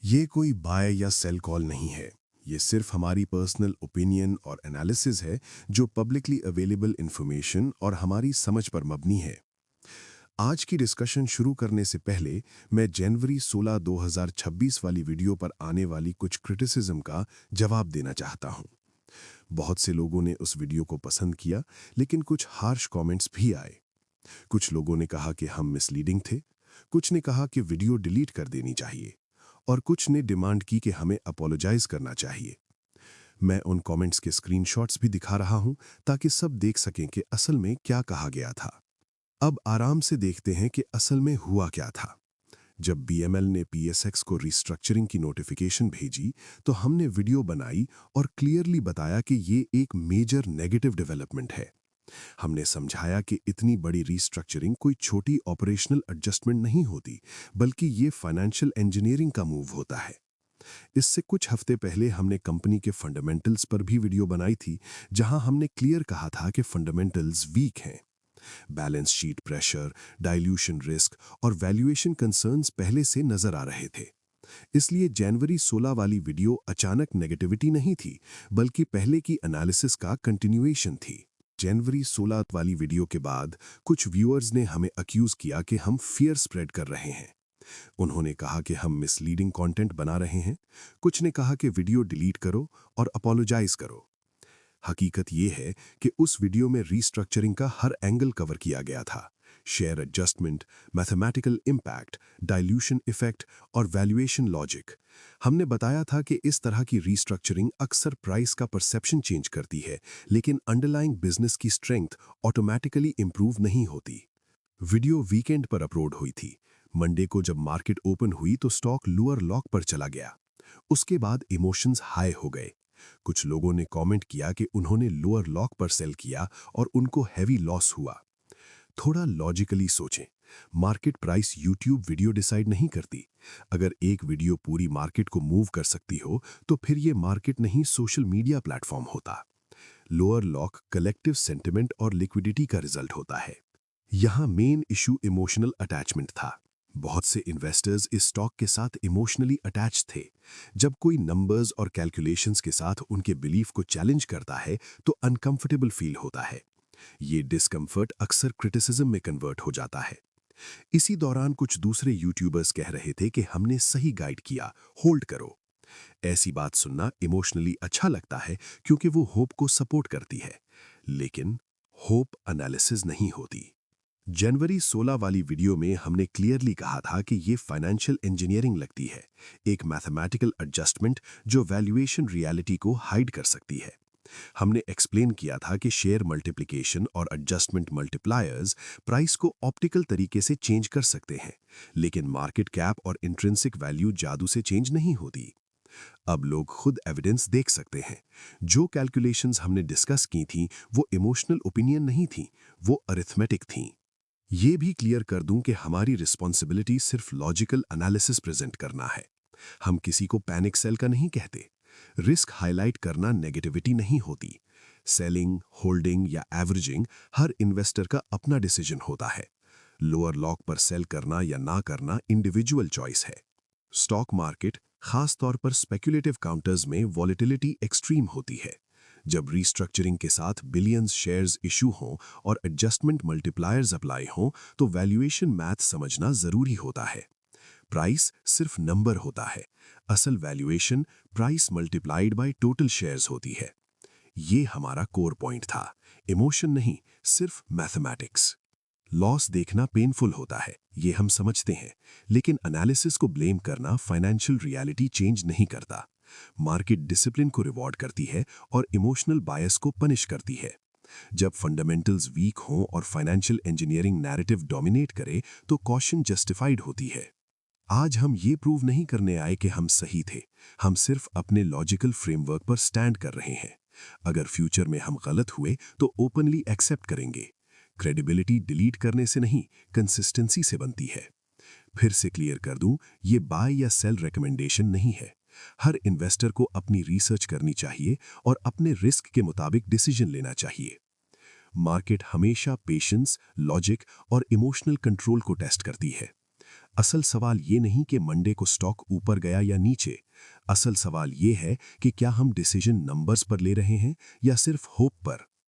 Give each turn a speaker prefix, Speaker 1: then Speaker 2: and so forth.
Speaker 1: ये कोई बाय या सेल कॉल नहीं है। ये सिर्फ हमारी पर्सनल ओपिनियन और एनालिसिस है जो पब्लिकली अवेलेबल इंफॉर्मेशन और हमारी समझ पर मबनी है। आज की डिस्कशन शुरू करने से पहले मैं जनवरी 16, 2026 वाली वीडियो पर आने वाली कुछ क्रिटिसिज्म का जवाब देना चाहता हूं। बहुत से लोगों ने उस वीडियो को पसंद किया, लेकिन कुछ हार्श कमेंट्स भी आए। कुछ लोगों ने कहा कि हम मिसलीडिंग थे, कुछ ने कहा कि वीडियो डिलीट कर देनी चाहिए, और कुछ ने डिमांड की कि हमें अपोलोजाइज करना चाहिए। मैं उन कमेंट्स के स्क्रीनशॉट्स भी दिखा रहा हूं ताकि सब देख सकें कि असल में क्या कहा गया था। अब आराम से देखते हैं कि असल में हुआ क्या था। जब बीएमएल ने पीएसएक्स को रिस्ट्रक्चरिंग की नोटिफिकेशन भेजी, तो हमने वीडियो बनाई और क्लियरली बताया कि ये एक मेजर नेगेटिव डेवलपमेंट है। हमने समझाया कि इतनी बड़ी रीस्ट्रक्चरिंग कोई छोटी ऑपरेशनल एडजस्टमेंट नहीं होती, बल्कि ये फाइनेंशियल इंजीनियरिंग का मूव होता है। इससे कुछ हफ्ते पहले हमने कंपनी के फंडामेंटल्स पर भी वीडियो बनाई थी, जहां हमने क्लियर कहा था कि फंडामेंटल्स वीक हैं। Balance sheet pressure, dilution risk और वैल्यूएशन कंसर्न्स पहले से नजर आ रहे थे। इसलिए जनवरी 16 वाली वीडियो अचानक नेगेटिविटी नहीं थी, बल्कि पहले की एनालिसिस का कंटिन्यूएशन थी। जनवरी 16 वाली वीडियो के बाद कुछ व्यूअर्स ने हमें अक्यूज किया कि हम फियर स्प्रेड कर रहे हैं। उन्होंने कहा कि हम मिसलीडिंग कंटेंट बना रहे हैं। कुछ ने कहा कि वीडियो डिलीट करो और अपोलोजाइज करो। हकीकत यह है कि उस वीडियो में रीस्ट्रक्चरिंग का हर एंगल कवर किया गया था। Share adjustment, mathematical impact, dilution effect और वैल्यूएशन लॉजिक। हमने बताया था कि इस तरह की रीस्ट्रक्चरिंग अक्सर प्राइस का परसेप्शन चेंज करती है, लेकिन अंडरलाइंग बिजनेस की स्ट्रेंथ ऑटोमैटिकली इंप्रूव नहीं होती। वीडियो वीकेंड पर अपलोड हुई थी। मंडे को जब मार्केट ओपन हुई तो स्टॉक लोअर लॉक पर चला गया। उसके बाद इमोशंस हाई हो गए। कुछ लोगों ने कमेंट किया कि उन्होंने लोअर लॉक पर सेल किया और उनको हैवी लॉस हुआ। थोड़ा लॉजिकली सोचें। Market price YouTube video decide नहीं करती। अगर एक वीडियो पूरी मार्केट को मूव कर सकती हो, तो फिर ये मार्केट नहीं, सोशल मीडिया प्लेटफॉर्म होता। लोअर लॉक कलेक्टिव सेंटिमेंट और लिक्विडिटी का रिजल्ट होता है। यहाँ मेन इशू इमोशनल अटैचमेंट था। बहुत से इन्वेस्टर्स इस स्टॉक के साथ इमोशनली अटैच थे। जब कोई नंबर्स और कैलकुलेशंस के साथ उनके बिलीफ को चैलेंज करता है, तो अनकंफर्टेबल फील होता है। ये डिस्कम्फर्ट अक्सर क्रिटिसिज्म में कन्वर्ट हो जाता है। इसी दौरान कुछ दूसरे यूट्यूबर्स कह रहे थे कि हमने सही गाइड किया, होल्ड करो। ऐसी बात सुनना इमोशनली अच्छा लगता है, क्योंकि वो होप को सपोर्ट करती है। लेकिन होप एनालिसिस नहीं होती। जनवरी 16 वाली वीडियो में हमने क्लियरली कहा था कि ये फाइनेंशियल इंजीनियरिंग लगती है, एक मैथमेटिकल एडजस्टमेंट जो वैल्यूएशन रियलिटी को हाइड कर सकती है। हमने एक्सप्लेन किया था कि शेयर मल्टीप्लिकेशन और एडजस्टमेंट मल्टीप्लायर्स प्राइस को ऑप्टिकल तरीके से चेंज कर सकते हैं, लेकिन मार्केट कैप और इंट्रिंसिक वैल्यू जादू से चेंज नहीं होती। अब लोग खुद एविडेंस देख सकते हैं। जो कैलकुलेशंस हमने डिस्कस की थी, वो इमोशनल ओपिनियन नहीं थी, वो अरिथमेटिक थीं। ये भी क्लियर कर दूं कि हमारी रिस्पॉन्सिबिलिटी सिर्फ लॉजिकल एनालिसिस प्रेजेंट करना है। हम किसी को पैनिक सेल का नहीं कहते। रिस्क हाईलाइट करना नेगेटिविटी नहीं होती। सेलिंग, होल्डिंग या एवरेजिंग हर इन्वेस्टर का अपना डिसीजन होता है। लोअर लॉक पर सेल करना या ना करना इंडिविजुअल चॉइस है। स्टॉक मार्केट, खास तौर पर स्पेक्युलेटिव काउंटर्स में वॉलेटिलिटी एक्सट्रीम होती है। जब रीस्ट्रक्चरिंग के साथ बिलियंस शेयर्स इशू हों और एडजस्टमेंट मल्टीप्लायर्स अप्लाई हों, तो वैल्यूएशन मैथ समझना जरूरी होता है। प्राइस सिर्फ नंबर होता है। असल valuation price multiplied by total shares होती है। ये हमारा कोर पॉइंट था। इमोशन नहीं, सिर्फ मैथमेटिक्स। लॉस देखना पेनफुल होता है, ये हम समझते हैं, लेकिन एनालिसिस को ब्लेम करना फाइनेंशियल रियलिटी चेंज नहीं करता। मार्केट डिसिप्लिन को रिवॉर्ड करती है और इमोशनल बायस को पनिश करती है। जब फंडामेंटल्स वीक हों और फाइनेंशियल इंजीनियरिंग नैरेटिव डोमिनेट करे, तो कॉशन जस्टिफाइड होती है। आज हम ये प्रूव नहीं करने आए कि हम सही थे। हम सिर्फ अपने लॉजिकल फ्रेमवर्क पर स्टैंड कर रहे हैं। अगर फ्यूचर में हम गलत हुए, तो ओपनली एक्सेप्ट करेंगे। क्रेडिबिलिटी डिलीट करने से नहीं, कंसिस्टेंसी से बनती है। फिर से क्लियर कर दूं, ये बाय या सेल रिकमेंडेशन नहीं है। हर इन्वेस्टर को अपनी रिसर्च करनी चाहिए और अपने रिस्क के मुताबिक डिसीजन लेना चाहिए। मार्केट हमेशा पेशेंस, लॉजिक और इमोशनल कंट्रोल को टेस्ट करती है। असल सवाल ये नहीं कि मंडे को स्टॉक ऊपर गया या नीचे। असल सवाल ये है कि क्या हम डिसीजन नंबर्स पर ले रहे हैं या सिर्फ होप पर।